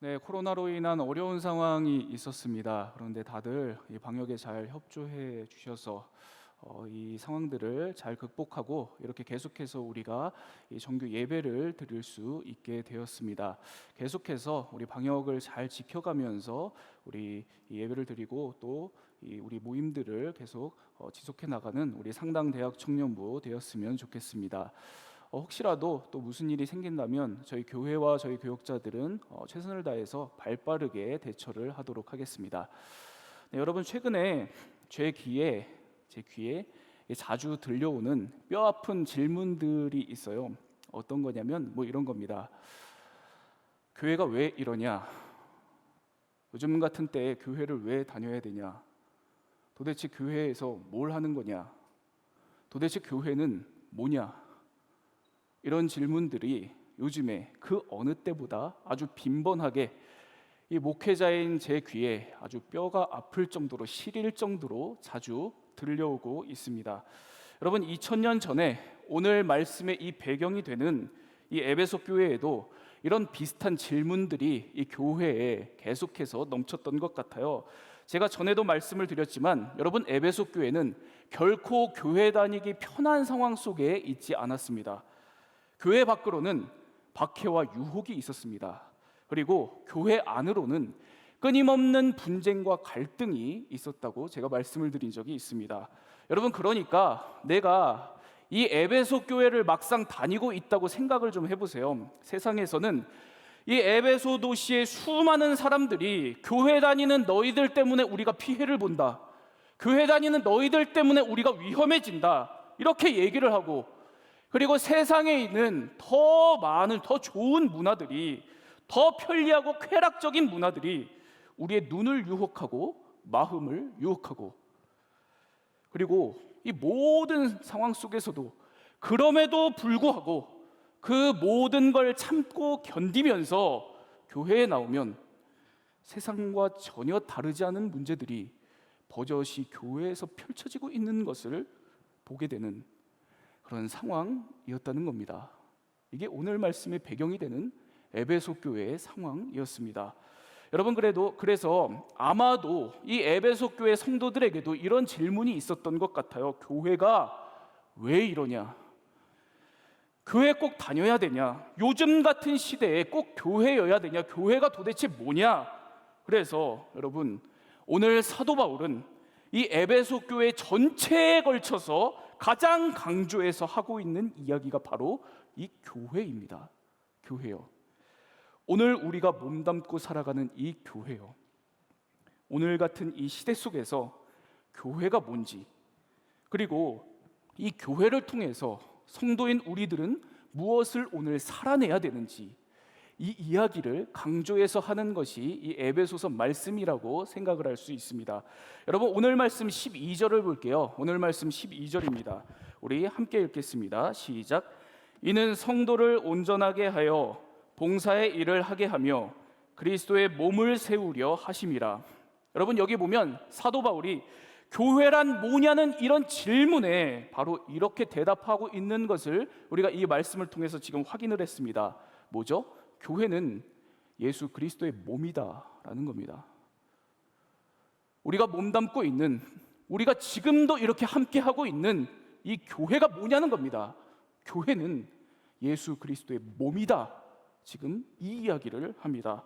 네, 코로나로 인한 어려운 상황이 있었습니다. 그런데 다들 이 방역에 잘 협조해 주셔서 이 상황들을 잘 극복하고 이렇게 계속해서 우리가 이 정규 예배를 드릴 수 있게 되었습니다. 계속해서 우리 방역을 잘 지켜가면서 우리 이 예배를 드리고 또 우리 모임들을 계속 지속해 나가는 우리 상당대학 청년부 되었으면 좋겠습니다. 혹시라도 또 무슨 일이 생긴다면 저희 교회와 저희 교역자들은 최선을 다해서 발빠르게 대처를 하도록 하겠습니다. 네, 여러분, 최근에 제 귀에 자주 들려오는 뼈아픈 질문들이 있어요. 어떤 거냐면 이런 겁니다. 교회가 왜 이러냐? 요즘 같은 때에 교회를 왜 다녀야 되냐? 도대체 교회에서 뭘 하는 거냐? 도대체 교회는 뭐냐? 이런 질문들이 요즘에 그 어느 때보다 아주 빈번하게 이 목회자인 제 귀에 아주 뼈가 아플 정도로 시릴 정도로 자주 들려오고 있습니다. 여러분, 2000년 전에 오늘 말씀의 이 배경이 되는 이 에베소 교회에도 이런 비슷한 질문들이 이 교회에 계속해서 넘쳤던 것 같아요. 제가 전에도 말씀을 드렸지만 여러분, 에베소 교회는 결코 교회 다니기 편한 상황 속에 있지 않았습니다. 교회 밖으로는 박해와 유혹이 있었습니다. 그리고 교회 안으로는 끊임없는 분쟁과 갈등이 있었다고 제가 말씀을 드린 적이 있습니다. 여러분, 그러니까 내가 이 에베소 교회를 막상 다니고 있다고 생각을 좀 해보세요. 세상에서는 이 에베소 도시의 수많은 사람들이 교회 다니는 너희들 때문에 우리가 피해를 본다, 교회 다니는 너희들 때문에 우리가 위험해진다, 이렇게 얘기를 하고, 그리고 세상에 있는 더 많은 더 좋은 문화들이, 더 편리하고 쾌락적인 문화들이 우리의 눈을 유혹하고 마음을 유혹하고, 그리고 이 모든 상황 속에서도 그럼에도 불구하고 그 모든 걸 참고 견디면서 교회에 나오면 세상과 전혀 다르지 않은 문제들이 버젓이 교회에서 펼쳐지고 있는 것을 보게 되는 그런 상황이었다는 겁니다. 이게 오늘 말씀의 배경이 되는 에베소 교회의 상황이었습니다. 여러분, 그래서 아마도 이 에베소 교회 성도들에게도 이런 질문이 있었던 것 같아요. 교회가 왜 이러냐? 교회 꼭 다녀야 되냐? 요즘 같은 시대에 꼭 교회여야 되냐? 교회가 도대체 뭐냐? 그래서 여러분, 오늘 사도 바울은 이 에베소 교회 전체에 걸쳐서 가장 강조해서 하고 있는 이야기가 바로 이 교회입니다. 교회요. 오늘 우리가 몸담고 살아가는 이 교회요. 오늘 같은 이 시대 속에서 교회가 뭔지, 그리고 이 교회를 통해서 성도인 우리들은 무엇을 오늘 살아내야 되는지, 이 이야기를 강조해서 하는 것이 이 에베소서 말씀이라고 생각을 할 수 있습니다. 여러분, 오늘 말씀 12절을 볼게요. 오늘 말씀 12절입니다. 우리 함께 읽겠습니다. 시작. 이는 성도를 온전하게 하여 봉사의 일을 하게 하며 그리스도의 몸을 세우려 하심이라. 여러분, 여기 보면 사도 바울이 교회란 뭐냐는 이런 질문에 바로 이렇게 대답하고 있는 것을 우리가 이 말씀을 통해서 지금 확인을 했습니다. 뭐죠? 교회는 예수 그리스도의 몸이다라는 겁니다. 우리가 몸담고 있는, 우리가 지금도 이렇게 함께하고 있는 이 교회가 뭐냐는 겁니다. 교회는 예수 그리스도의 몸이다. 지금 이 이야기를 합니다.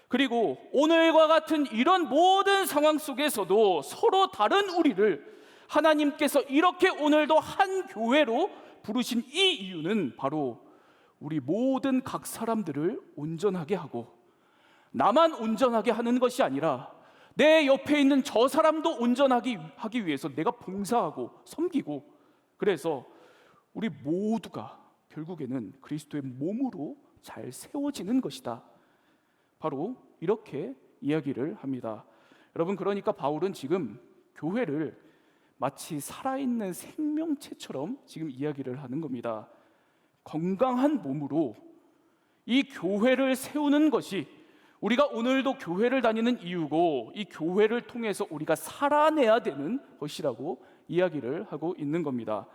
그리고 오늘과 같은 이런 모든 상황 속에서도 서로 다른 우리를 하나님께서 이렇게 오늘도 한 교회로 부르신 이 이유는 바로 우리 모든 각 사람들을 온전하게 하고, 나만 온전하게 하는 것이 아니라 내 옆에 있는 저 사람도 온전하게 하기 위해서 내가 봉사하고 섬기고, 그래서 우리 모두가 결국에는 그리스도의 몸으로 잘 세워지는 것이다. 바로 이렇게 이야기를 합니다. 여러분, 그러니까 바울은 지금 교회를 마치 살아있는 생명체처럼 지금 이야기를 하는 겁니다. 건강한 몸으로 이 교회를 세우는 것이 우리가 오늘도 교회를 다니는 이유고, 이 교회를 통해서 우리가 살아내야 되는 것이라고 이야기를 하고 있는 겁니다.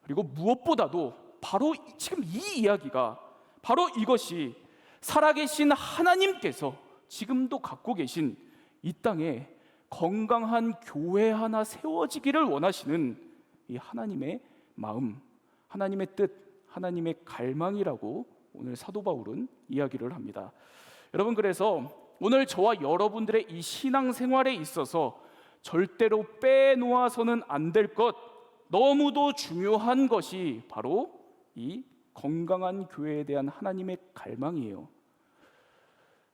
그리고 무엇보다도 바로 지금 이 이야기가, 바로 이것이 살아계신 하나님께서 지금도 갖고 계신 이 땅에 건강한 교회 하나 세워지기를 원하시는 이 하나님의 마음, 하나님의 뜻, 하나님의 갈망이라고 오늘 사도 바울은 이야기를 합니다. 여러분, 그래서 오늘 저와 여러분들의 이 신앙생활에 있어서 절대로 빼놓아서는 안 될 것, 너무도 중요한 것이 바로 이 건강한 교회에 대한 하나님의 갈망이에요.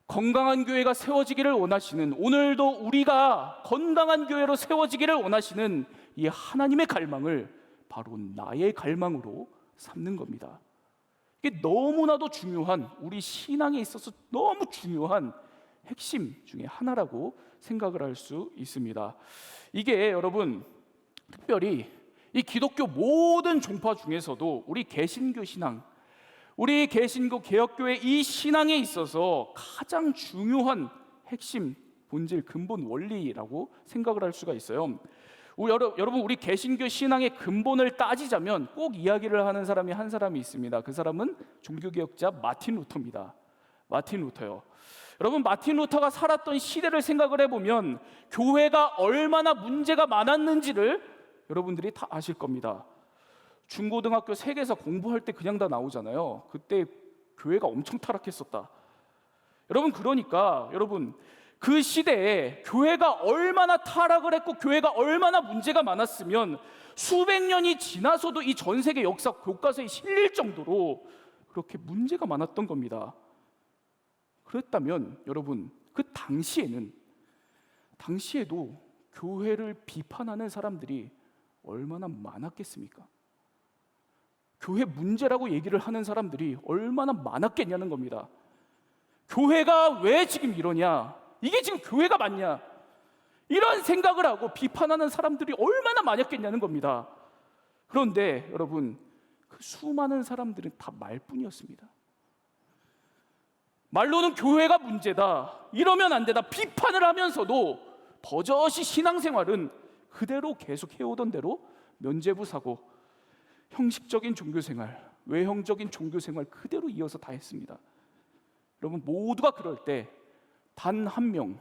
건강한 교회가 세워지기를 원하시는, 오늘도 우리가 건강한 교회로 세워지기를 원하시는 이 하나님의 갈망을 바로 나의 갈망으로 삼는 겁니다. 이게 너무나도 중요한, 우리 신앙에 있어서 너무 중요한 핵심 중에 하나라고 생각을 할 수 있습니다. 이게 여러분, 특별히 이 기독교 모든 종파 중에서도 우리 개신교 신앙, 우리 개신교 개혁교회 이 신앙에 있어서 가장 중요한 핵심, 본질, 근본 원리라고 생각을 할 수가 있어요. 여러분, 우리 개신교 신앙의 근본을 따지자면 꼭 이야기를 하는 사람이 한 사람이 있습니다. 그 사람은 종교개혁자 마틴 루터입니다. 마틴 루터요. 여러분, 마틴 루터가 살았던 시대를 생각을 해보면 교회가 얼마나 문제가 많았는지를 여러분들이 다 아실 겁니다. 중고등학교 세계사 공부할 때 그냥 다 나오잖아요. 그때 교회가 엄청 타락했었다. 여러분, 그러니까 여러분, 그 시대에 교회가 얼마나 타락을 했고 교회가 얼마나 문제가 많았으면 수백 년이 지나서도 이 전 세계 역사 교과서에 실릴 정도로 그렇게 문제가 많았던 겁니다. 그랬다면 여러분, 그 당시에도 교회를 비판하는 사람들이 얼마나 많았겠습니까? 교회 문제라고 얘기를 하는 사람들이 얼마나 많았겠냐는 겁니다. 교회가 왜 지금 이러냐? 이게 지금 교회가 맞냐? 이런 생각을 하고 비판하는 사람들이 얼마나 많았겠냐는 겁니다. 그런데 여러분, 그 수많은 사람들은 다 말뿐이었습니다. 말로는 교회가 문제다, 이러면 안 되다, 비판을 하면서도 버젓이 신앙생활은 그대로 계속 해오던 대로 면죄부 사고 형식적인 종교생활, 외형적인 종교생활 그대로 이어서 다 했습니다. 여러분, 모두가 그럴 때 단 한 명,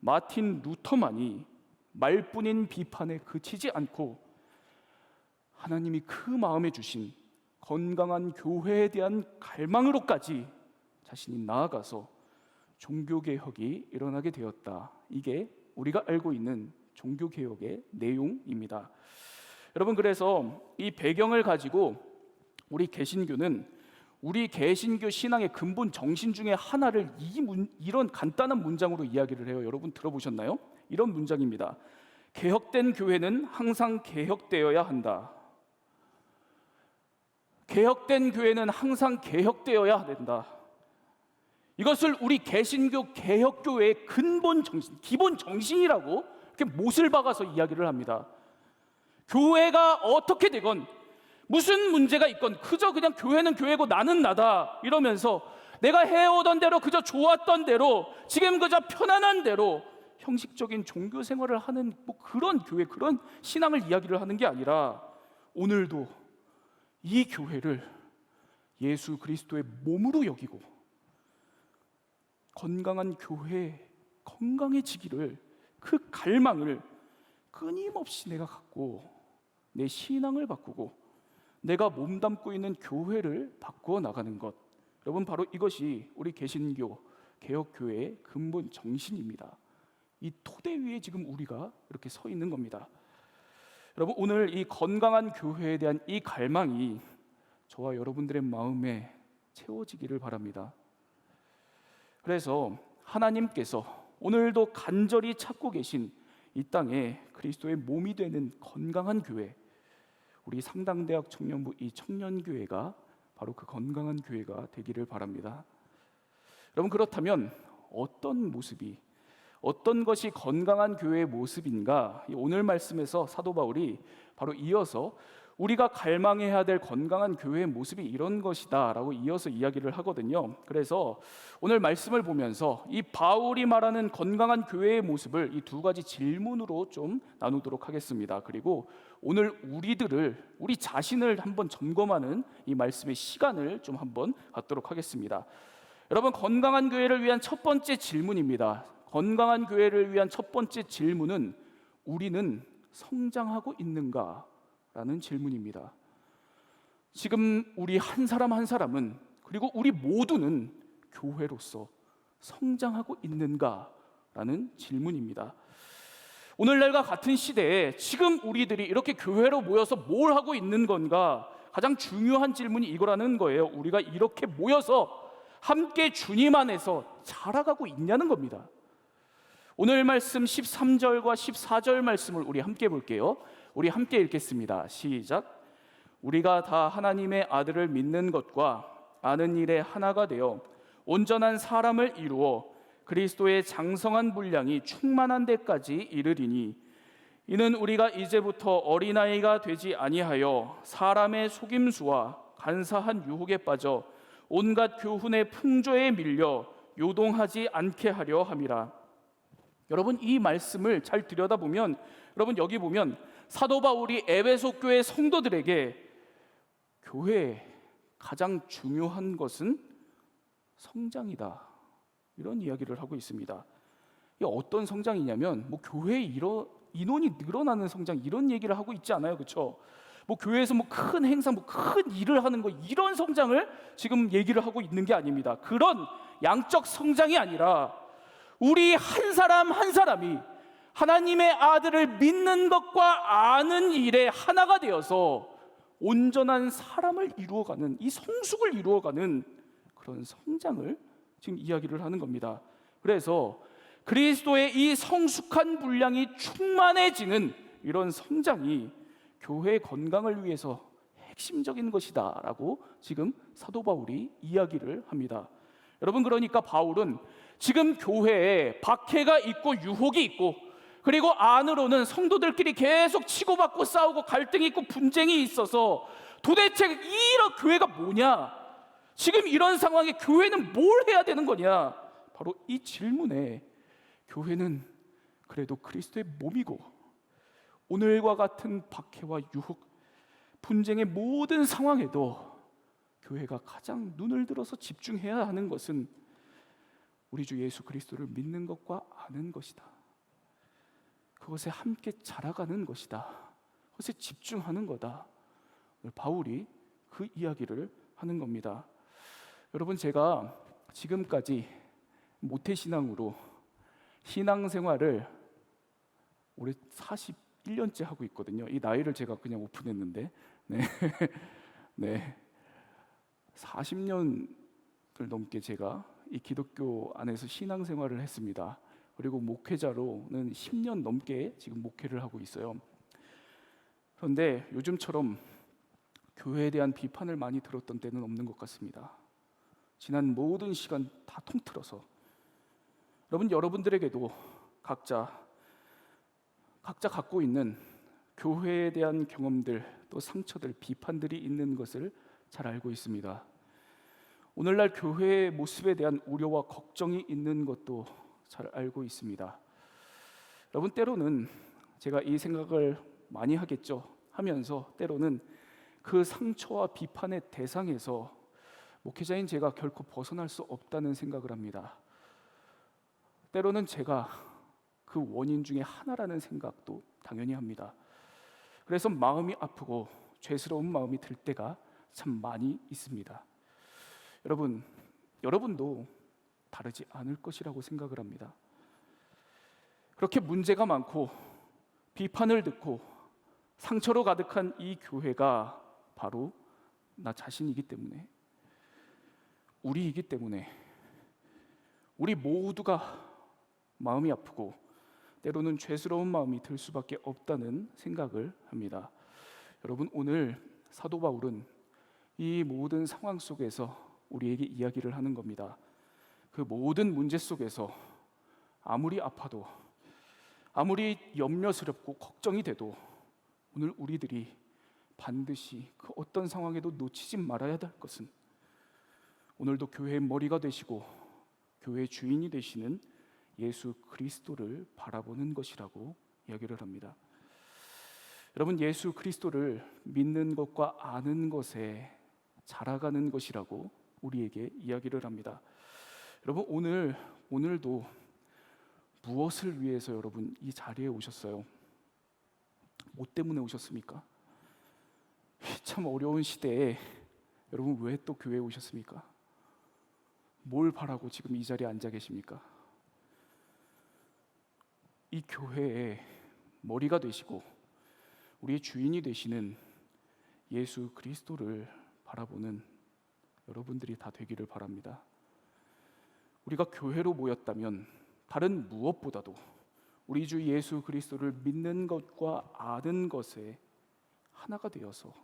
마틴 루터만이 말뿐인 비판에 그치지 않고 하나님이 그 마음에 주신 건강한 교회에 대한 갈망으로까지 자신이 나아가서 종교개혁이 일어나게 되었다. 이게 우리가 알고 있는 종교개혁의 내용입니다. 여러분, 그래서 이 배경을 가지고 우리 개신교는 우리 개신교 신앙의 근본 정신 중에 하나를 이런 간단한 문장으로 이야기를 해요. 여러분, 들어보셨나요? 이런 문장입니다. 개혁된 교회는 항상 개혁되어야 한다. 개혁된 교회는 항상 개혁되어야 된다. 이것을 우리 개신교 개혁교회의 근본 정신, 기본 정신이라고 이렇게 못을 박아서 이야기를 합니다. 교회가 어떻게 되건 무슨 문제가 있건 그저 그냥 교회는 교회고 나는 나다 이러면서 내가 해오던 대로, 그저 좋았던 대로, 지금 그저 편안한 대로 형식적인 종교 생활을 하는 그런 교회, 그런 신앙을 이야기를 하는 게 아니라 오늘도 이 교회를 예수 그리스도의 몸으로 여기고 건강한 교회, 건강해지기를, 그 갈망을 끊임없이 내가 갖고 내 신앙을 바꾸고 내가 몸담고 있는 교회를 바꾸어 나가는 것, 여러분, 바로 이것이 우리 개신교 개혁교회의 근본 정신입니다. 이 토대 위에 지금 우리가 이렇게 서 있는 겁니다. 여러분, 오늘 이 건강한 교회에 대한 이 갈망이 저와 여러분들의 마음에 채워지기를 바랍니다. 그래서 하나님께서 오늘도 간절히 찾고 계신 이 땅에 그리스도의 몸이 되는 건강한 교회, 우리 상당대학 청년부 이 청년교회가 바로 그 건강한 교회가 되기를 바랍니다. 여러분, 그렇다면 어떤 모습이, 어떤 것이 건강한 교회의 모습인가? 오늘 말씀에서 사도 바울이 바로 이어서 우리가 갈망해야 될 건강한 교회의 모습이 이런 것이다 라고 이어서 이야기를 하거든요. 그래서 오늘 말씀을 보면서 이 바울이 말하는 건강한 교회의 모습을 이 두 가지 질문으로 좀 나누도록 하겠습니다. 그리고 오늘 우리 자신을 한번 점검하는 이 말씀의 시간을 좀 한번 갖도록 하겠습니다. 여러분, 건강한 교회를 위한 첫 번째 질문입니다. 건강한 교회를 위한 첫 번째 질문은 우리는 성장하고 있는가? 라는 질문입니다. 지금 우리 한 사람 한 사람은, 그리고 우리 모두는 교회로서 성장하고 있는가? 라는 질문입니다. 오늘날과 같은 시대에 지금 우리들이 이렇게 교회로 모여서 뭘 하고 있는 건가? 가장 중요한 질문이 이거라는 거예요. 우리가 이렇게 모여서 함께 주님 안에서 자라가고 있냐는 겁니다. 오늘 말씀 13절과 14절 말씀을 우리 함께 볼게요. 우리 함께 읽겠습니다. 시작. 우리가 다 하나님의 아들을 믿는 것과 아는 일에 하나가 되어 온전한 사람을 이루어 그리스도의 장성한 분량이 충만한 데까지 이르리니, 이는 우리가 이제부터 어린아이가 되지 아니하여 사람의 속임수와 간사한 유혹에 빠져 온갖 교훈의 풍조에 밀려 요동하지 않게 하려 함이라. 여러분, 이 말씀을 잘 들여다보면, 여러분 여기 보면 사도 바울이 에베소 교회 성도들에게 교회의 가장 중요한 것은 성장이다, 이런 이야기를 하고 있습니다. 이게 어떤 성장이냐면 교회의 인원이 늘어나는 성장, 이런 얘기를 하고 있지 않아요, 그렇죠? 교회에서 큰 행사, 큰 일을 하는 거, 이런 성장을 지금 얘기를 하고 있는 게 아닙니다. 그런 양적 성장이 아니라 우리 한 사람 한 사람이 하나님의 아들을 믿는 것과 아는 일에 하나가 되어서 온전한 사람을 이루어가는, 이 성숙을 이루어가는 그런 성장을 지금 이야기를 하는 겁니다. 그래서 그리스도의 이 성숙한 분량이 충만해지는 이런 성장이 교회의 건강을 위해서 핵심적인 것이다 라고 지금 사도 바울이 이야기를 합니다. 여러분, 그러니까 바울은 지금 교회에 박해가 있고 유혹이 있고, 그리고 안으로는 성도들끼리 계속 치고받고 싸우고 갈등이 있고 분쟁이 있어서 도대체 이런 교회가 뭐냐, 지금 이런 상황에 교회는 뭘 해야 되는 거냐, 바로 이 질문에 교회는 그래도 그리스도의 몸이고 오늘과 같은 박해와 유혹, 분쟁의 모든 상황에도 교회가 가장 눈을 들어서 집중해야 하는 것은 우리 주 예수 그리스도를 믿는 것과 아는 것이다. 그것에 함께 자라가는 것이다. 그것에 집중하는 거다. 바울이 그 이야기를 하는 겁니다. 여러분, 제가 지금까지 모태신앙으로 신앙생활을 올해 41년째 하고 있거든요. 이 나이를 제가 그냥 오픈했는데, 네, 40년을 넘게 제가 이 기독교 안에서 신앙생활을 했습니다. 그리고 목회자로는 10년 넘게 지금 목회를 하고 있어요. 그런데 요즘처럼 교회에 대한 비판을 많이 들었던 때는 없는 것 같습니다. 지난 모든 시간 다 통틀어서 여러분들에게도 각자 갖고 있는 교회에 대한 경험들, 또 상처들, 비판들이 있는 것을 잘 알고 있습니다. 오늘날 교회의 모습에 대한 우려와 걱정이 있는 것도 잘 알고 있습니다. 여러분, 때로는 제가 이 생각을 많이 하면서 때로는 그 상처와 비판의 대상에서 목회자인 제가 결코 벗어날 수 없다는 생각을 합니다. 때로는 제가 그 원인 중에 하나라는 생각도 당연히 합니다. 그래서 마음이 아프고 죄스러운 마음이 들 때가 참 많이 있습니다. 여러분도 다르지 않을 것이라고 생각을 합니다. 그렇게 문제가 많고 비판을 듣고 상처로 가득한 이 교회가 바로 나 자신이기 때문에, 우리이기 때문에 우리 모두가 마음이 아프고 때로는 죄스러운 마음이 들 수밖에 없다는 생각을 합니다. 여러분, 오늘 사도 바울은 이 모든 상황 속에서 우리에게 이야기를 하는 겁니다. 그 모든 문제 속에서 아무리 아파도, 아무리 염려스럽고 걱정이 돼도 오늘 우리들이 반드시 그 어떤 상황에도 놓치지 말아야 될 것은 오늘도 교회의 머리가 되시고 교회의 주인이 되시는 예수 그리스도를 바라보는 것이라고 이야기를 합니다. 여러분, 예수 그리스도를 믿는 것과 아는 것에 자라가는 것이라고 우리에게 이야기를 합니다. 여러분 오늘도 무엇을 위해서 여러분 이 자리에 오셨어요? 뭐 때문에 오셨습니까? 참 어려운 시대에 여러분 왜 또 교회에 오셨습니까? 뭘 바라고 지금 이 자리에 앉아 계십니까? 이 교회의 머리가 되시고 우리의 주인이 되시는 예수 그리스도를 바라보는 여러분들이 다 되기를 바랍니다. 우리가 교회로 모였다면 다른 무엇보다도 우리 주 예수 그리스도를 믿는 것과 아는 것에 하나가 되어서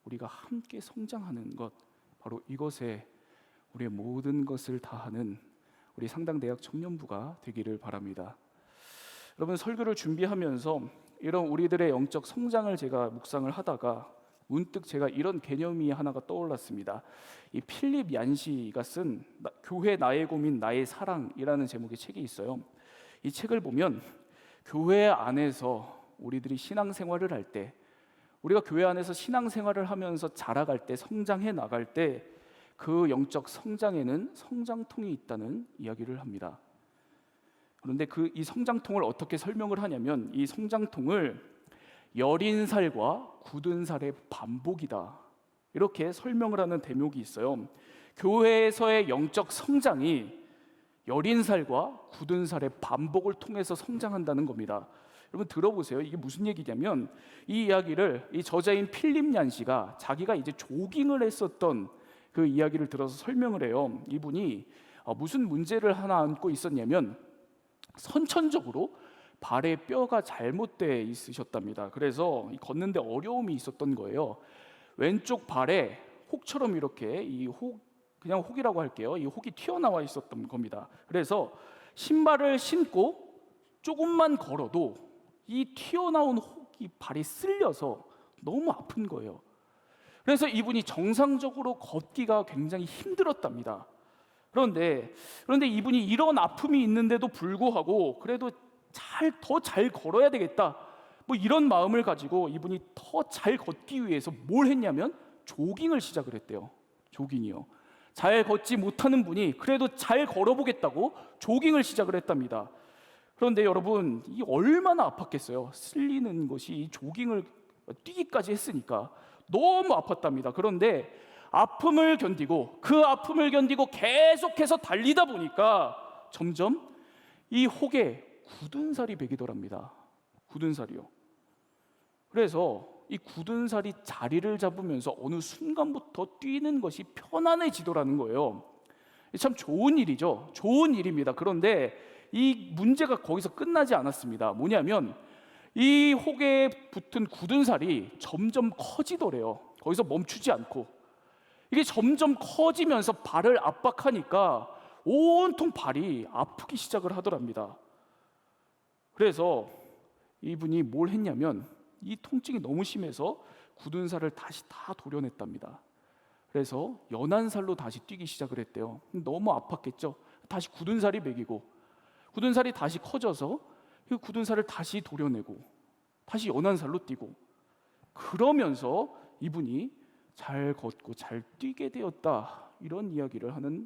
우리가 함께 성장하는 것, 바로 이것에 우리의 모든 것을 다하는 우리 상당대학 청년부가 되기를 바랍니다. 여러분, 설교를 준비하면서 이런 우리들의 영적 성장을 제가 묵상을 하다가 문득 제가 이런 개념이 하나가 떠올랐습니다. 이 필립 얀시가 쓴 교회 나의 고민 나의 사랑이라는 제목의 책이 있어요. 이 책을 보면 교회 안에서 우리들이 신앙생활을 할 때, 우리가 교회 안에서 신앙생활을 하면서 자라갈 때, 성장해 나갈 때 그 영적 성장에는 성장통이 있다는 이야기를 합니다. 그런데 이 성장통을 어떻게 설명을 하냐면, 이 성장통을 여린 살과 굳은 살의 반복이다, 이렇게 설명을 하는 대목이 있어요. 교회에서의 영적 성장이 여린 살과 굳은 살의 반복을 통해서 성장한다는 겁니다. 여러분 들어보세요. 이게 무슨 얘기냐면, 이 이야기를 이 저자인 필립 얀시가 자기가 이제 조깅을 했었던 그 이야기를 들어서 설명을 해요. 이분이 무슨 문제를 하나 안고 있었냐면, 선천적으로 발에 뼈가 잘못되어 있으셨답니다. 그래서 걷는데 어려움이 있었던 거예요. 왼쪽 발에 혹처럼 이렇게 그냥 혹이라고 할게요. 이 혹이 튀어나와 있었던 겁니다. 그래서 신발을 신고 조금만 걸어도 이 튀어나온 혹이 발이 쓸려서 너무 아픈 거예요. 그래서 이분이 정상적으로 걷기가 굉장히 힘들었답니다. 그런데 이분이 이런 아픔이 있는데도 불구하고 그래도 더 잘 걸어야 되겠다, 뭐 이런 마음을 가지고 이분이 더 잘 걷기 위해서 뭘 했냐면 조깅을 시작을 했대요. 조깅이요. 잘 걷지 못하는 분이 그래도 잘 걸어보겠다고 조깅을 시작을 했답니다. 그런데 여러분, 이 얼마나 아팠겠어요. 쓸리는 것이 이 조깅을 뛰기까지 했으니까 너무 아팠답니다. 그런데 그 아픔을 견디고 계속해서 달리다 보니까 점점 이 혹에 굳은 살이 배기더랍니다. 굳은 살이요. 그래서 이 굳은 살이 자리를 잡으면서 어느 순간부터 뛰는 것이 편안해지더라는 거예요. 참 좋은 일이죠. 좋은 일입니다. 그런데 이 문제가 거기서 끝나지 않았습니다. 뭐냐면 이 혹에 붙은 굳은 살이 점점 커지더래요. 거기서 멈추지 않고 이게 점점 커지면서 발을 압박하니까 온통 발이 아프기 시작을 하더랍니다. 그래서 이분이 뭘 했냐면 이 통증이 너무 심해서 굳은 살을 다시 다 도려냈답니다. 그래서 연한 살로 다시 뛰기 시작을 했대요. 너무 아팠겠죠. 다시 굳은 살이 배기고 굳은 살이 다시 커져서 그 굳은 살을 다시 도려내고 다시 연한 살로 뛰고, 그러면서 이분이 잘 걷고 잘 뛰게 되었다, 이런 이야기를 하는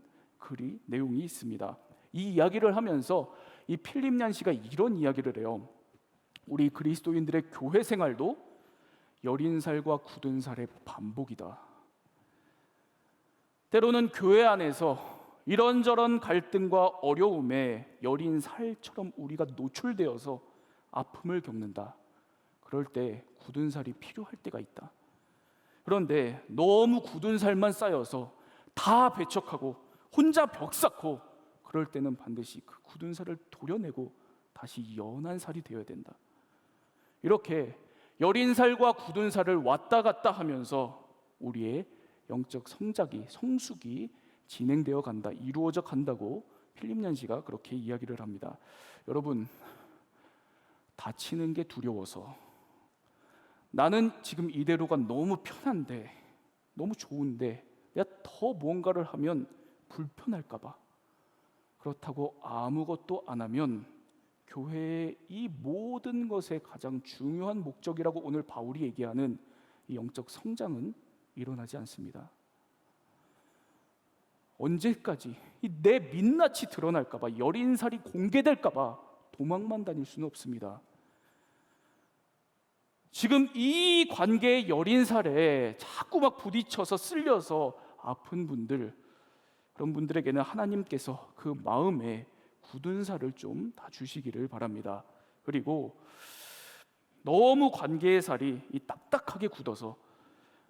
내용이 있습니다. 이 이야기를 하면서 이 필립 얀시가 이런 이야기를 해요. 우리 그리스도인들의 교회 생활도 여린 살과 굳은 살의 반복이다. 때로는 교회 안에서 이런저런 갈등과 어려움에 여린 살처럼 우리가 노출되어서 아픔을 겪는다. 그럴 때 굳은 살이 필요할 때가 있다. 그런데 너무 굳은 살만 쌓여서 다 배척하고 혼자 벽 쌓고 그럴 때는 반드시 그 굳은 살을 도려내고 다시 연한 살이 되어야 된다. 이렇게 여린 살과 굳은 살을 왔다 갔다 하면서 우리의 영적 성숙이 진행되어 간다, 이루어져 간다고 필립 얀시가 그렇게 이야기를 합니다. 여러분, 다치는 게 두려워서, 나는 지금 이대로가 너무 편한데, 너무 좋은데 내가 더 무언가를 하면 불편할까 봐, 그렇다고 아무것도 안 하면 교회의 이 모든 것의 가장 중요한 목적이라고 오늘 바울이 얘기하는 이 영적 성장은 일어나지 않습니다. 언제까지 내 민낯이 드러날까봐, 여린살이 공개될까봐 도망만 다닐 수는 없습니다. 지금 이 관계의 여린살에 자꾸 막 부딪혀서 쓸려서 아픈 분들, 그런 분들에게는 하나님께서 그 마음에 굳은 살을 좀 다 주시기를 바랍니다. 그리고 너무 관계의 살이 딱딱하게 굳어서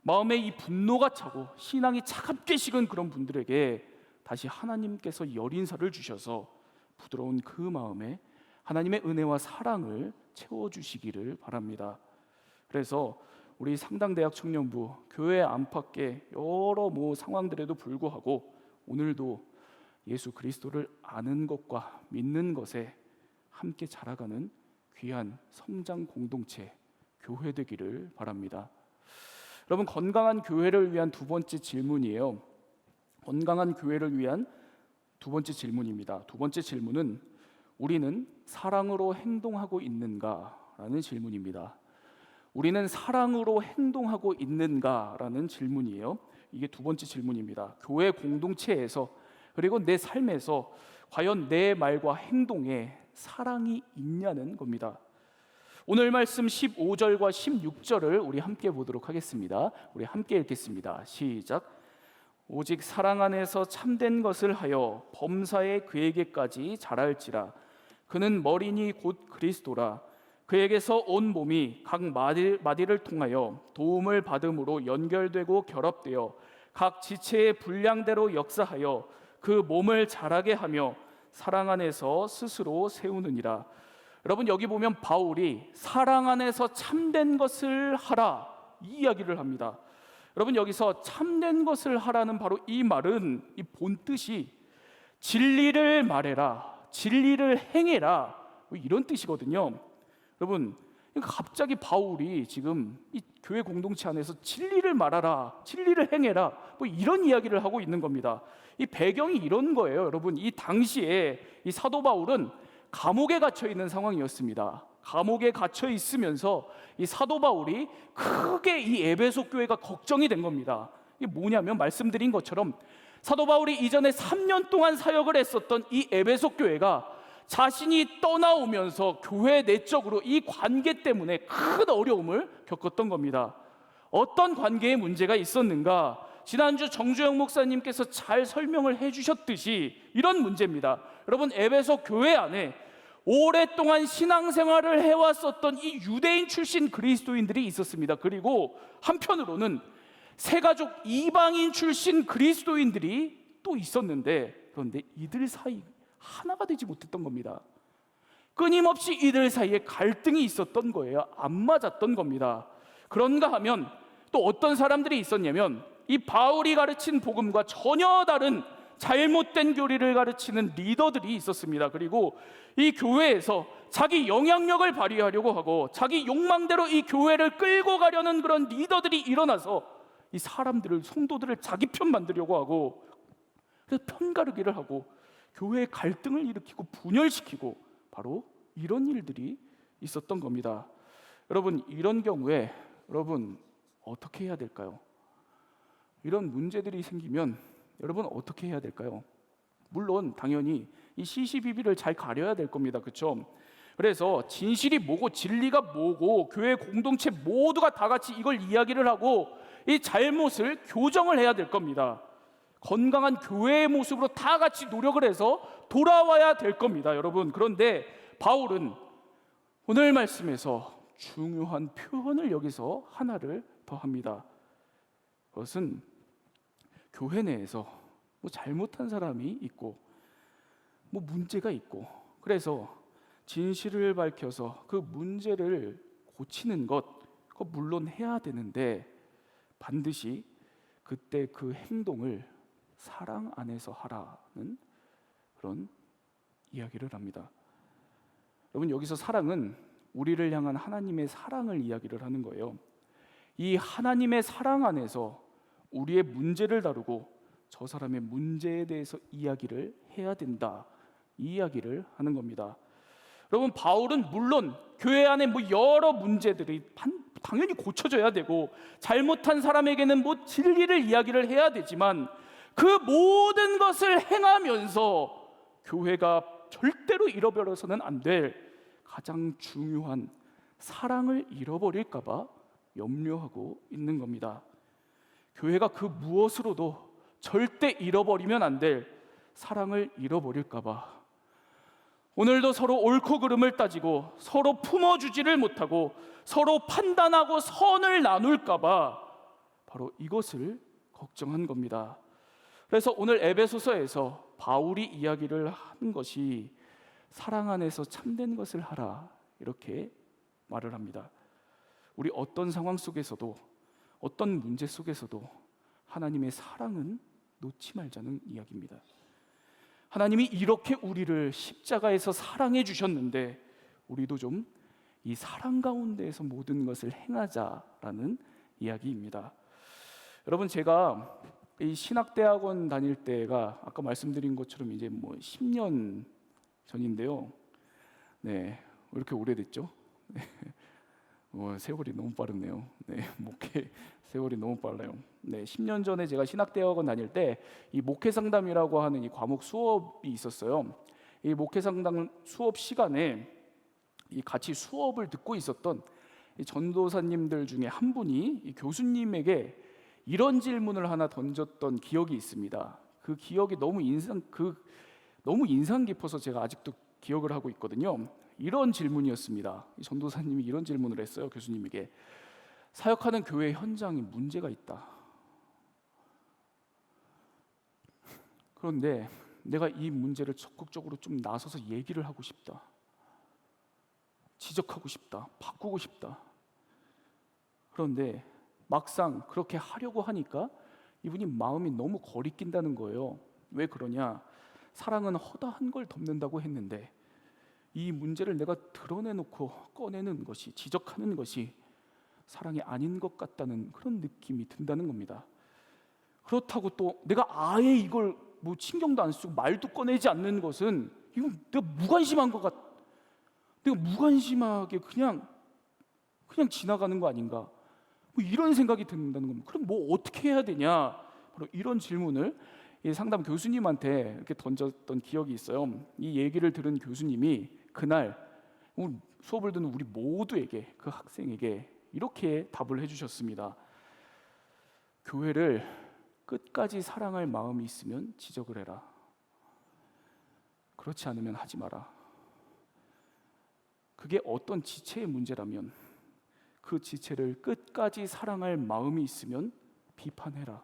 마음에 이 분노가 차고 신앙이 차갑게 식은 그런 분들에게 다시 하나님께서 여린 살을 주셔서 부드러운 그 마음에 하나님의 은혜와 사랑을 채워주시기를 바랍니다. 그래서 우리 상당대학 청년부 교회 안팎의 여러 상황들에도 불구하고 오늘도 예수 그리스도를 아는 것과 믿는 것에 함께 자라가는 귀한 성장 공동체 교회 되기를 바랍니다. 여러분, 건강한 교회를 위한 두 번째 질문이에요. 건강한 교회를 위한 두 번째 질문입니다. 두 번째 질문은 우리는 사랑으로 행동하고 있는가? 라는 질문입니다. 우리는 사랑으로 행동하고 있는가라는 질문이에요. 이게 두 번째 질문입니다. 교회 공동체에서 그리고 내 삶에서 과연 내 말과 행동에 사랑이 있냐는 겁니다. 오늘 말씀 15절과 16절을 우리 함께 보도록 하겠습니다. 우리 함께 읽겠습니다. 시작. 오직 사랑 안에서 참된 것을 하여 범사에 그에게까지 자랄지라. 그는 머리니 곧 그리스도라. 그에게서 온 몸이 각 마디를 통하여 도움을 받음으로 연결되고 결합되어 각 지체의 분량대로 역사하여 그 몸을 자라게 하며 사랑 안에서 스스로 세우느니라. 여러분, 여기 보면 바울이 사랑 안에서 참된 것을 하라 이 이야기를 합니다. 여러분, 여기서 참된 것을 하라는 바로 이 말은 이 본뜻이 진리를 말해라, 진리를 행해라 이런 뜻이거든요. 여러분, 갑자기 바울이 지금 이 교회 공동체 안에서 진리를 말하라, 진리를 행해라 이런 이야기를 하고 있는 겁니다. 이 배경이 이런 거예요. 여러분, 이 당시에 이 사도 바울은 감옥에 갇혀 있는 상황이었습니다. 감옥에 갇혀 있으면서 이 사도 바울이 크게 이 에베소 교회가 걱정이 된 겁니다. 이게 뭐냐면 말씀드린 것처럼 사도 바울이 이전에 3년 동안 사역을 했었던 이 에베소 교회가 자신이 떠나오면서 교회 내적으로 이 관계 때문에 큰 어려움을 겪었던 겁니다. 어떤 관계에 문제가 있었는가? 지난주 정주영 목사님께서 잘 설명을 해주셨듯이 이런 문제입니다. 여러분, 에베소 교회 안에 오랫동안 신앙생활을 해왔었던 이 유대인 출신 그리스도인들이 있었습니다. 그리고 한편으로는 새가족 이방인 출신 그리스도인들이 또 있었는데, 그런데 이들 사이 하나가 되지 못했던 겁니다. 끊임없이 이들 사이에 갈등이 있었던 거예요. 안 맞았던 겁니다. 그런가 하면 또 어떤 사람들이 있었냐면 이 바울이 가르친 복음과 전혀 다른 잘못된 교리를 가르치는 리더들이 있었습니다. 그리고 이 교회에서 자기 영향력을 발휘하려고 하고 자기 욕망대로 이 교회를 끌고 가려는 그런 리더들이 일어나서 이 사람들을, 성도들을 자기 편 만들려고 하고, 그래서 편가르기를 하고 교회의 갈등을 일으키고 분열시키고 바로 이런 일들이 있었던 겁니다. 여러분, 이런 경우에 여러분 어떻게 해야 될까요? 이런 문제들이 생기면 여러분 어떻게 해야 될까요? 물론 당연히 이 시시비비를 잘 가려야 될 겁니다. 그렇죠? 그래서 진실이 뭐고 진리가 뭐고 교회 공동체 모두가 다 같이 이걸 이야기를 하고 이 잘못을 교정을 해야 될 겁니다. 건강한 교회의 모습으로 다 같이 노력을 해서 돌아와야 될 겁니다, 여러분. 그런데 바울은 오늘 말씀에서 중요한 표현을 여기서 하나를 더 합니다. 그것은 교회 내에서 잘못한 사람이 있고 문제가 있고, 그래서 진실을 밝혀서 그 문제를 고치는 것, 그거 물론 해야 되는데 반드시 그때 그 행동을 사랑 안에서 하라는 그런 이야기를 합니다. 여러분, 여기서 사랑은 우리를 향한 하나님의 사랑을 이야기를 하는 거예요. 이 하나님의 사랑 안에서 우리의 문제를 다루고 저 사람의 문제에 대해서 이야기를 해야 된다, 이 이야기를 하는 겁니다. 여러분, 바울은 물론 교회 안에 여러 문제들이 당연히 고쳐져야 되고 잘못한 사람에게는 진리를 이야기를 해야 되지만, 그 모든 것을 행하면서 교회가 절대로 잃어버려서는 안 될 가장 중요한 사랑을 잃어버릴까 봐 염려하고 있는 겁니다. 교회가 그 무엇으로도 절대 잃어버리면 안 될 사랑을 잃어버릴까 봐 오늘도 서로 옳고 그름을 따지고 서로 품어주지를 못하고 서로 판단하고 선을 나눌까 봐 바로 이것을 걱정한 겁니다. 그래서 오늘 에베소서에서 바울이 이야기를 하는 것이 사랑 안에서 참된 것을 하라, 이렇게 말을 합니다. 우리 어떤 상황 속에서도, 어떤 문제 속에서도 하나님의 사랑은 놓지 말자는 이야기입니다. 하나님이 이렇게 우리를 십자가에서 사랑해 주셨는데 우리도 좀 이 사랑 가운데에서 모든 것을 행하자라는 이야기입니다. 여러분, 제가 이 신학대학원 다닐 때가 아까 말씀드린 것처럼 이제 10년 전인데요. 네, 왜 이렇게 오래됐죠? 네. 세월이 너무 빠르네요. 네, 목회 세월이 너무 빨라요. 네, 10년 전에 제가 신학대학원 다닐 때 이 목회 상담이라고 하는 이 과목 수업이 있었어요. 이 목회 상담 수업 시간에 이 같이 수업을 듣고 있었던 이 전도사님들 중에 한 분이 이 교수님에게 이런 질문을 하나 던졌던 기억이 있습니다. 그 기억이 너무 인상 깊어서 제가 아직도 기억을 하고 있거든요. 이런 질문이었습니다. 이 전도사님이 이런 질문을 했어요. 교수님에게. 사역하는 교회 현장에 문제가 있다. 그런데 내가 이 문제를 적극적으로 좀 나서서 얘기를 하고 싶다. 지적하고 싶다. 바꾸고 싶다. 그런데 막상 그렇게 하려고 하니까 이분이 마음이 너무 거리낀다는 거예요. 왜 그러냐? 사랑은 허다한 걸 덮는다고 했는데 이 문제를 내가 드러내놓고 꺼내는 것이, 지적하는 것이 사랑이 아닌 것 같다는 그런 느낌이 든다는 겁니다. 그렇다고 또 내가 아예 이걸 신경도 안 쓰고 말도 꺼내지 않는 것은 이건 내가 무관심한 것 같. 내가 무관심하게 그냥 지나가는 거 아닌가? 이런 생각이 든다는 겁니다. 그럼 어떻게 해야 되냐? 바로 이런 질문을 이 상담 교수님한테 이렇게 던졌던 기억이 있어요. 이 얘기를 들은 교수님이 그날 수업을 듣는 우리 모두에게, 그 학생에게 이렇게 답을 해주셨습니다. 교회를 끝까지 사랑할 마음이 있으면 지적을 해라. 그렇지 않으면 하지 마라. 그게 어떤 지체의 문제라면 그 지체를 끝까지 사랑할 마음이 있으면 비판해라.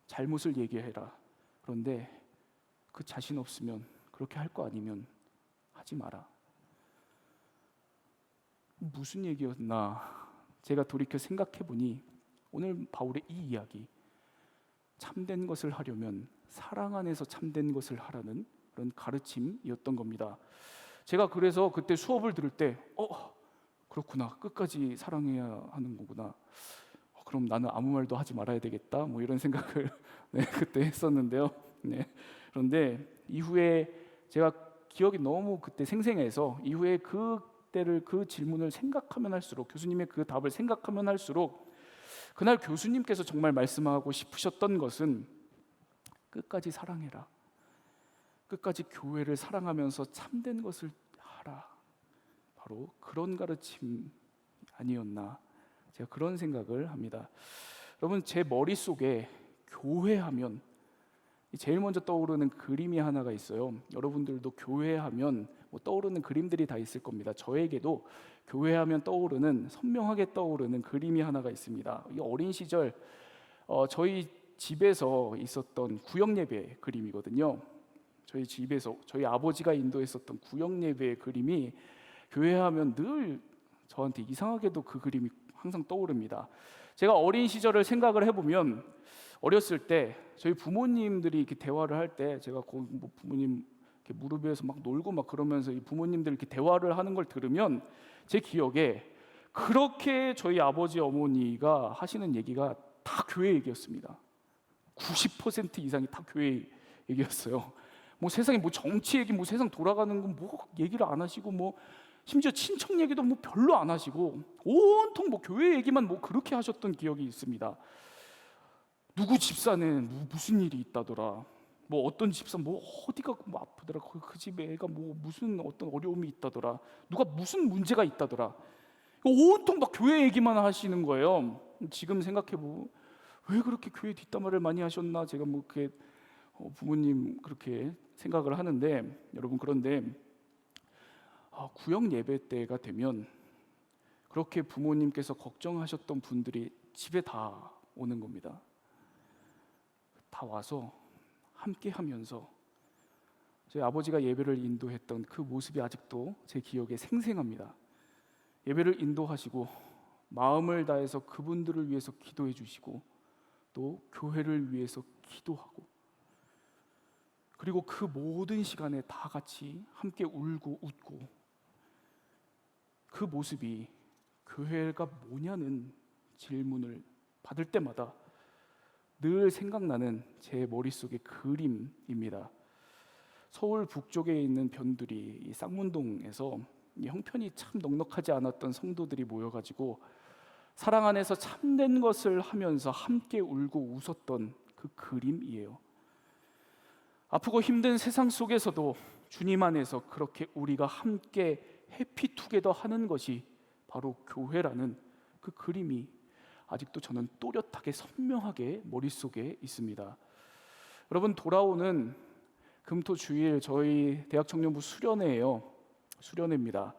잘못을 얘기해라. 그런데 그 자신 없으면, 그렇게 할 거 아니면 하지 마라. 무슨 얘기였나? 제가 돌이켜 생각해 보니 오늘 바울의 이 이야기, 참된 것을 하려면 사랑 안에서 참된 것을 하라는 그런 가르침이었던 겁니다. 제가 그래서 그때 수업을 들을 때 그렇구나, 끝까지 사랑해야 하는 거구나, 그럼 나는 아무 말도 하지 말아야 되겠다, 이런 생각을 네, 그때 했었는데요. 네. 그런데 이후에 제가 기억이 너무 그때 생생해서 이후에 그때를, 그 질문을 생각하면 할수록, 교수님의 그 답을 생각하면 할수록 그날 교수님께서 정말 말씀하고 싶으셨던 것은 끝까지 사랑해라. 끝까지 교회를 사랑하면서 참된 것을 하라. 바로 그런 가르침 아니었나, 제가 그런 생각을 합니다. 여러분, 제 머릿속에 교회하면 제일 먼저 떠오르는 그림이 하나가 있어요. 여러분들도 교회하면 떠오르는 그림들이 다 있을 겁니다. 저에게도 교회하면 떠오르는, 선명하게 떠오르는 그림이 하나가 있습니다. 이 어린 시절 저희 집에서 있었던 구역예배 그림이거든요. 저희 집에서 저희 아버지가 인도했었던 구역예배의 그림이 교회하면 늘 저한테 이상하게도 그 그림이 항상 떠오릅니다. 제가 어린 시절을 생각을 해보면, 어렸을 때 저희 부모님들이 이렇게 대화를 할 때 제가 거기 부모님 이렇게 무릎 위에서 막 놀고 막 그러면서 이 부모님들 이렇게 대화를 하는 걸 들으면 제 기억에 그렇게 저희 아버지 어머니가 하시는 얘기가 다 교회 얘기였습니다. 90% 이상이 다 교회 얘기였어요. 세상에 정치 얘기, 세상 돌아가는 건 얘기를 안 하시고, 심지어 친척 얘기도 별로 안 하시고 온통 교회 얘기만 그렇게 하셨던 기억이 있습니다. 누구 집사는 무슨 일이 있다더라. 뭐 어떤 집사 뭐 어디가 뭐 아프더라. 그 집에 애가 뭐 무슨 어떤 어려움이 있다더라. 누가 무슨 문제가 있다더라. 온통 막 교회 얘기만 하시는 거예요. 지금 생각해보면 왜 그렇게 교회 뒷담화를 많이 하셨나 제가 뭐 그렇게 부모님 그렇게 생각을 하는데, 여러분 그런데 구역 예배 때가 되면 그렇게 부모님께서 걱정하셨던 분들이 집에 다 오는 겁니다. 다 와서 함께 하면서 저희 아버지가 예배를 인도했던 그 모습이 아직도 제 기억에 생생합니다. 예배를 인도하시고 마음을 다해서 그분들을 위해서 기도해 주시고 또 교회를 위해서 기도하고, 그리고 그 모든 시간에 다 같이 함께 울고 웃고, 그 모습이 교회가 뭐냐는 질문을 받을 때마다 늘 생각나는 제 머릿속의 그림입니다. 서울 북쪽에 있는 변두리 이 쌍문동에서 이 형편이 참 넉넉하지 않았던 성도들이 모여가지고 사랑 안에서 참된 것을 하면서 함께 울고 웃었던 그 그림이에요. 아프고 힘든 세상 속에서도 주님 안에서 그렇게 우리가 함께 해피투게더 하는 것이 바로 교회라는 그 그림이 아직도 저는 또렷하게 선명하게 머릿속에 있습니다. 여러분, 돌아오는 금토 주일 저희 대학청년부 수련회예요. 수련회입니다.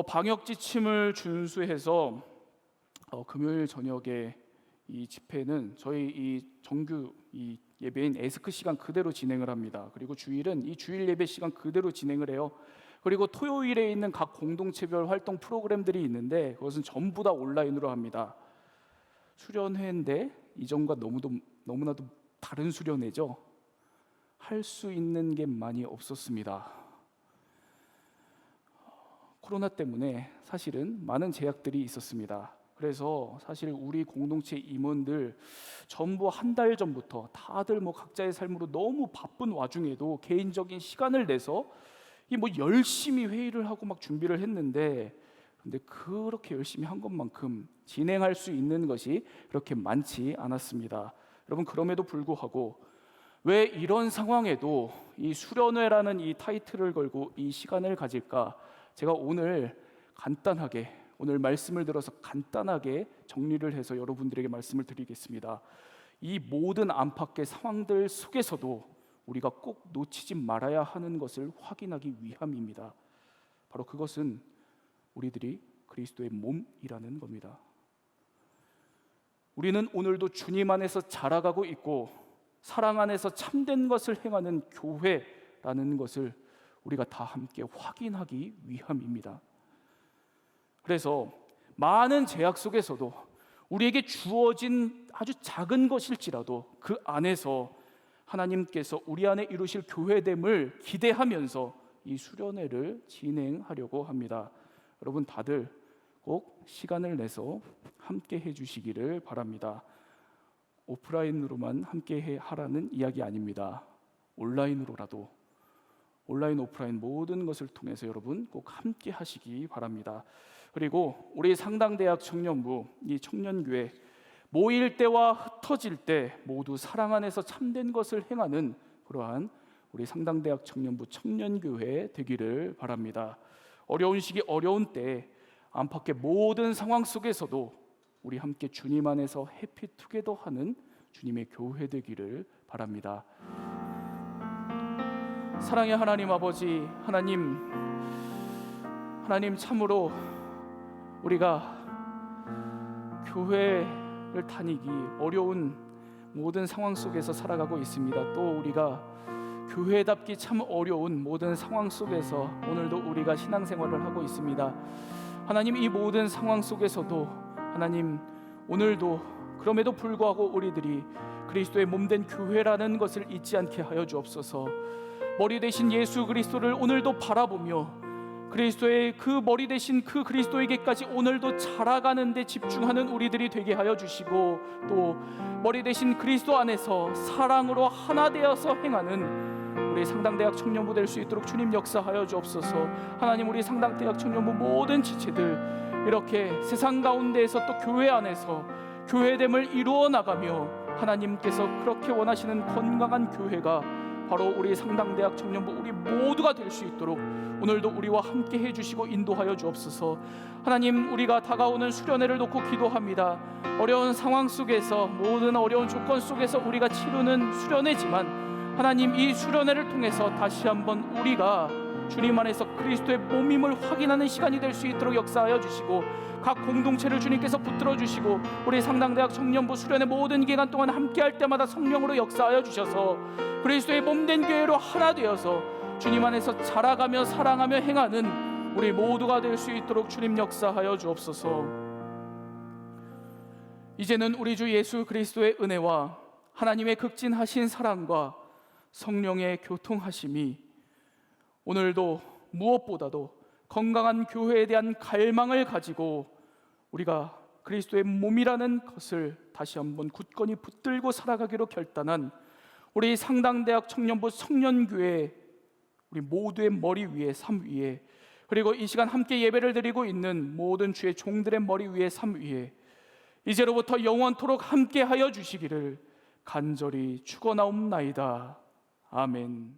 방역 지침을 준수해서 금요일 저녁에 이 집회는 저희 이 정규 이 예배인 에스크 시간 그대로 진행을 합니다. 그리고 주일은 이 주일 예배 시간 그대로 진행을 해요. 그리고 토요일에 있는 각 공동체별 활동 프로그램들이 있는데 그것은 전부 다 온라인으로 합니다. 수련회인데 이전과 너무나도 다른 수련회죠. 할 수 있는 게 많이 없었습니다. 코로나 때문에 사실은 많은 제약들이 있었습니다. 그래서 사실 우리 공동체 임원들 전부 한 달 전부터 다들 뭐 각자의 삶으로 너무 바쁜 와중에도 개인적인 시간을 내서 이 뭐 열심히 회의를 하고 막 준비를 했는데, 근데 그렇게 열심히 한 것만큼 진행할 수 있는 것이 그렇게 많지 않았습니다. 여러분, 그럼에도 불구하고 왜 이런 상황에도 이 수련회라는 이 타이틀을 걸고 이 시간을 가질까? 제가 오늘 간단하게, 오늘 말씀을 들어서 간단하게 정리를 해서 여러분들에게 말씀을 드리겠습니다. 이 모든 안팎의 상황들 속에서도 우리가 꼭 놓치지 말아야 하는 것을 확인하기 위함입니다. 바로 그것은 우리들이 그리스도의 몸이라는 겁니다. 우리는 오늘도 주님 안에서 자라가고 있고 사랑 안에서 참된 것을 행하는 교회라는 것을 우리가 다 함께 확인하기 위함입니다. 그래서 많은 제약 속에서도 우리에게 주어진 아주 작은 것일지라도 그 안에서 하나님께서 우리 안에 이루실 교회됨을 기대하면서 이 수련회를 진행하려고 합니다. 여러분, 다들 꼭 시간을 내서 함께 해주시기를 바랍니다. 오프라인으로만 함께 하라는 이야기 아닙니다. 온라인으로라도, 온라인 오프라인 모든 것을 통해서 여러분 꼭 함께 하시기 바랍니다. 그리고 우리 상당대학 청년부, 이 청년교회 모일 때와 흩어질 때 모두 사랑 안에서 참된 것을 행하는 그러한 우리 상당대학 청년부 청년교회 되기를 바랍니다. 어려운 시기, 어려운 때 안팎의 모든 상황 속에서도 우리 함께 주님 안에서 해피투게더 하는 주님의 교회 되기를 바랍니다. 사랑의 하나님 아버지, 하나님 참으로 우리가 교회를 다니기 어려운 모든 상황 속에서 살아가고 있습니다. 또 우리가 교회답기 참 어려운 모든 상황 속에서 오늘도 우리가 신앙생활을 하고 있습니다. 하나님, 이 모든 상황 속에서도 하나님 오늘도 그럼에도 불구하고 우리들이 그리스도의 몸된 교회라는 것을 잊지 않게 하여 주옵소서. 머리 대신 예수 그리스도를 오늘도 바라보며 그리스도의 그 머리 대신 그 그리스도에게까지 오늘도 자라가는 데 집중하는 우리들이 되게 하여 주시고, 또 머리 대신 그리스도 안에서 사랑으로 하나 되어서 행하는 우리 상당대학 청년부 될 수 있도록 주님 역사하여 주옵소서. 하나님, 우리 상당대학 청년부 모든 지체들 이렇게 세상 가운데에서 또 교회 안에서 교회됨을 이루어 나가며 하나님께서 그렇게 원하시는 건강한 교회가 바로 우리 상당대학 청년부 우리 모두가 될 수 있도록 오늘도 우리와 함께 해주시고 인도하여 주옵소서. 하나님, 우리가 다가오는 수련회를 놓고 기도합니다. 어려운 상황 속에서, 모든 어려운 조건 속에서 우리가 치르는 수련회지만 하나님, 이 수련회를 통해서 다시 한번 우리가 주님 안에서 그리스도의 몸임을 확인하는 시간이 될 수 있도록 역사하여 주시고, 각 공동체를 주님께서 붙들어 주시고, 우리 상당대학 청년부 수련회 모든 기간 동안 함께할 때마다 성령으로 역사하여 주셔서 그리스도의 몸된 교회로 하나 되어서 주님 안에서 자라가며 사랑하며 행하는 우리 모두가 될 수 있도록 주님 역사하여 주옵소서. 이제는 우리 주 예수 그리스도의 은혜와 하나님의 극진하신 사랑과 성령의 교통하심이 오늘도 무엇보다도 건강한 교회에 대한 갈망을 가지고 우리가 그리스도의 몸이라는 것을 다시 한번 굳건히 붙들고 살아가기로 결단한 우리 상당대학 청년부 청년교회 우리 모두의 머리 위에, 삶 위에, 그리고 이 시간 함께 예배를 드리고 있는 모든 주의 종들의 머리 위에, 삶 위에 이제로부터 영원토록 함께하여 주시기를 간절히 축원하옵나이다. 아멘.